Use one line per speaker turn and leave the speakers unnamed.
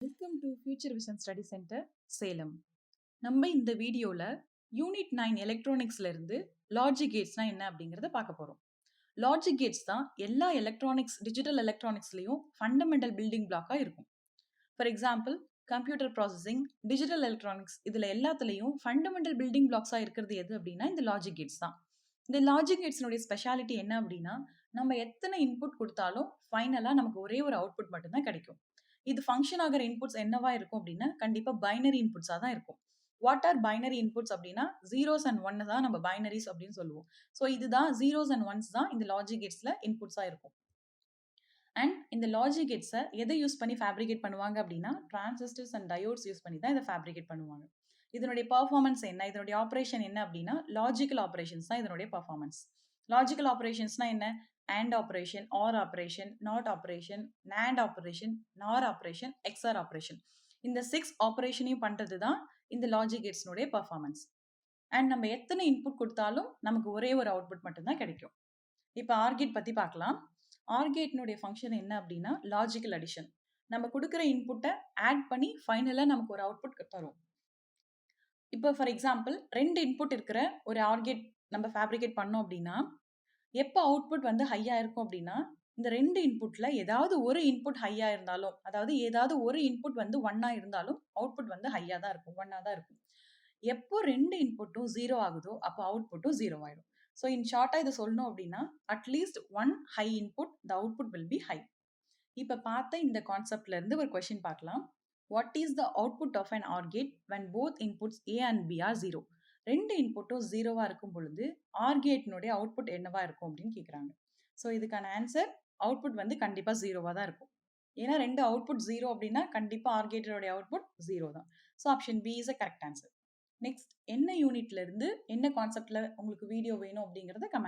Welcome to future vision study centre Salem. நம்ம இந்த வீடியோவில் யூனிட் 9 எலக்ட்ரானிக்ஸ்ல இருந்து லாஜிக் கேட்ஸ்னா என்ன அப்படிங்கிறத பார்க்க போகிறோம். லாஜிக் கேட்ஸ் தான் எல்லா எலக்ட்ரானிக்ஸ் டிஜிட்டல் எலக்ட்ரானிக்ஸ்லையும் ஃபண்டமெண்டல் பில்டிங் பிளாக்காக இருக்கும். For example, computer processing, digital electronics இதில் எல்லாத்துலேயும் ஃபண்டமெண்டல் பில்டிங் பிளாக்ஸாக இருக்கிறது எது அப்படின்னா இந்த லாஜிக் கேட்ஸ் தான். இந்த லாஜிக் கேட்ஸ்னுடைய ஸ்பெஷாலிட்டி என்ன அப்படின்னா, நம்ம எத்தனை இன்புட் கொடுத்தாலும் ஃபைனலாக நமக்கு ஒரே ஒரு அவுட்புட் மட்டும்தான் கிடைக்கும். இது ஃபங்க்ஷன் ஆகிற இன்புட்ஸ் என்னவா இருக்கும் அப்படின்னா கண்டிப்பா பைனரி இன்புட்ஸா தான் இருக்கும். வாட் ஆர் பைனரி இன்புட்ஸ் அப்படின்னா ஜீரோஸ் அண்ட் ஒன் தான் நம்ம பைனரிஸ் அப்படின்னு சொல்லுவோம். ஸோ இதுதான் ஜீரோஸ் அண்ட் ஒன்ஸ் தான் இந்த லாஜிக் கேட்ஸ்ல இன்புட்ஸா இருக்கும். அண்ட் இந்த லாஜிக் கேட்ஸை எதை யூஸ் பண்ணி ஃபேப்ரிகேட் பண்ணுவாங்க அப்படின்னா டிரான்சிஸ்டர்ஸ் அண்ட் டயோட்ஸ் யூஸ் பண்ணி தான் இதை ஃபேப்ரிகேட் பண்ணுவாங்க. இதனுடைய பர்ஃபார்மன்ஸ் என்ன, இதனுடைய ஆப்ரேஷன் என்ன அப்படின்னா லாஜிக்கல் ஆப்ரேஷன்ஸ் தான் இதனுடைய பர்ஃபார்மன்ஸ். லாஜிக்கல் ஆப்ரேஷன்ஸ்னா என்ன? AND operation, OR operation, NOT operation, NAND operation, NOR operation, XOR operation. இந்த 6 ஆப்ரேஷனையும் பண்றது தான் இந்த லாஜிக் கேட்ஸ்னுடைய பர்ஃபார்மன்ஸ். அண்ட் நம்ம எத்தனை இன்புட் கொடுத்தாலும் நமக்கு ஒரே ஒரு அவுட்புட் மட்டும்தான் கிடைக்கும். இப்போ ஆர்கேட் பத்தி பார்க்கலாம். ஆர்கேட்னுடைய ஃபங்க்ஷன் என்ன அப்படின்னா லாஜிக்கல் அடிஷன். நம்ம கொடுக்குற இன்புட்டை ஆட் பண்ணி ஃபைனலாக நமக்கு ஒரு அவுட்புட் தரும். இப்போ ஃபார் எக்ஸாம்பிள் 2 இன்புட் இருக்கிற ஒரு ஆர்கேட் நம்ம ஃபேப்ரிகேட் பண்ணோம் அப்படின்னா எப்போ அவுட்புட் வந்து ஹையா இருக்கும் அப்படின்னா இந்த 2 இன்புட்ல ஏதாவது ஒரு இன்புட் ஹையா இருந்தாலும், அதாவது ஏதாவது ஒரு இன்புட் வந்து 1 இருந்தாலும் அவுட்புட் வந்து ஹையா தான் இருக்கும், 1 தான் இருக்கும். எப்போ 2 இன்புட்டும் 0 ஆகுதோ அப்போ அவுட்புட்டும் 0 ஆயிடும். ஸோ இன் ஷார்ட்டா இதை சொல்லணும் அப்படின்னா at least 1 high input the output will be high. இப்போ பார்த்த இந்த கான்செப்ட்ல இருந்து ஒரு கொஸ்டின் பார்க்கலாம். What is the output of an OR gate when both inputs A and B are 0? 2 இன்புட்டும் 0வா இருக்கும் பொழுது ஆர் கேட்னுடைய அவுட்புட் என்னவா இருக்கும் அப்படின்னு கேட்குறாங்க. ஸோ இதுக்கான ஆன்சர் அவுட்புட் வந்து கண்டிப்பாக 0வா தான் இருக்கும். ஏன்னா 2 அவுட்புட் 0 அப்படின்னா கண்டிப்பாக ஆர் கேட்டோடைய அவுட்புட் 0 தான். So option B is a correct answer. Next, என்ன யூனிட்ல இருந்து என்ன கான்செப்ட்ல உங்களுக்கு வீடியோ வேணும் அப்படிங்கிறத கமெண்ட்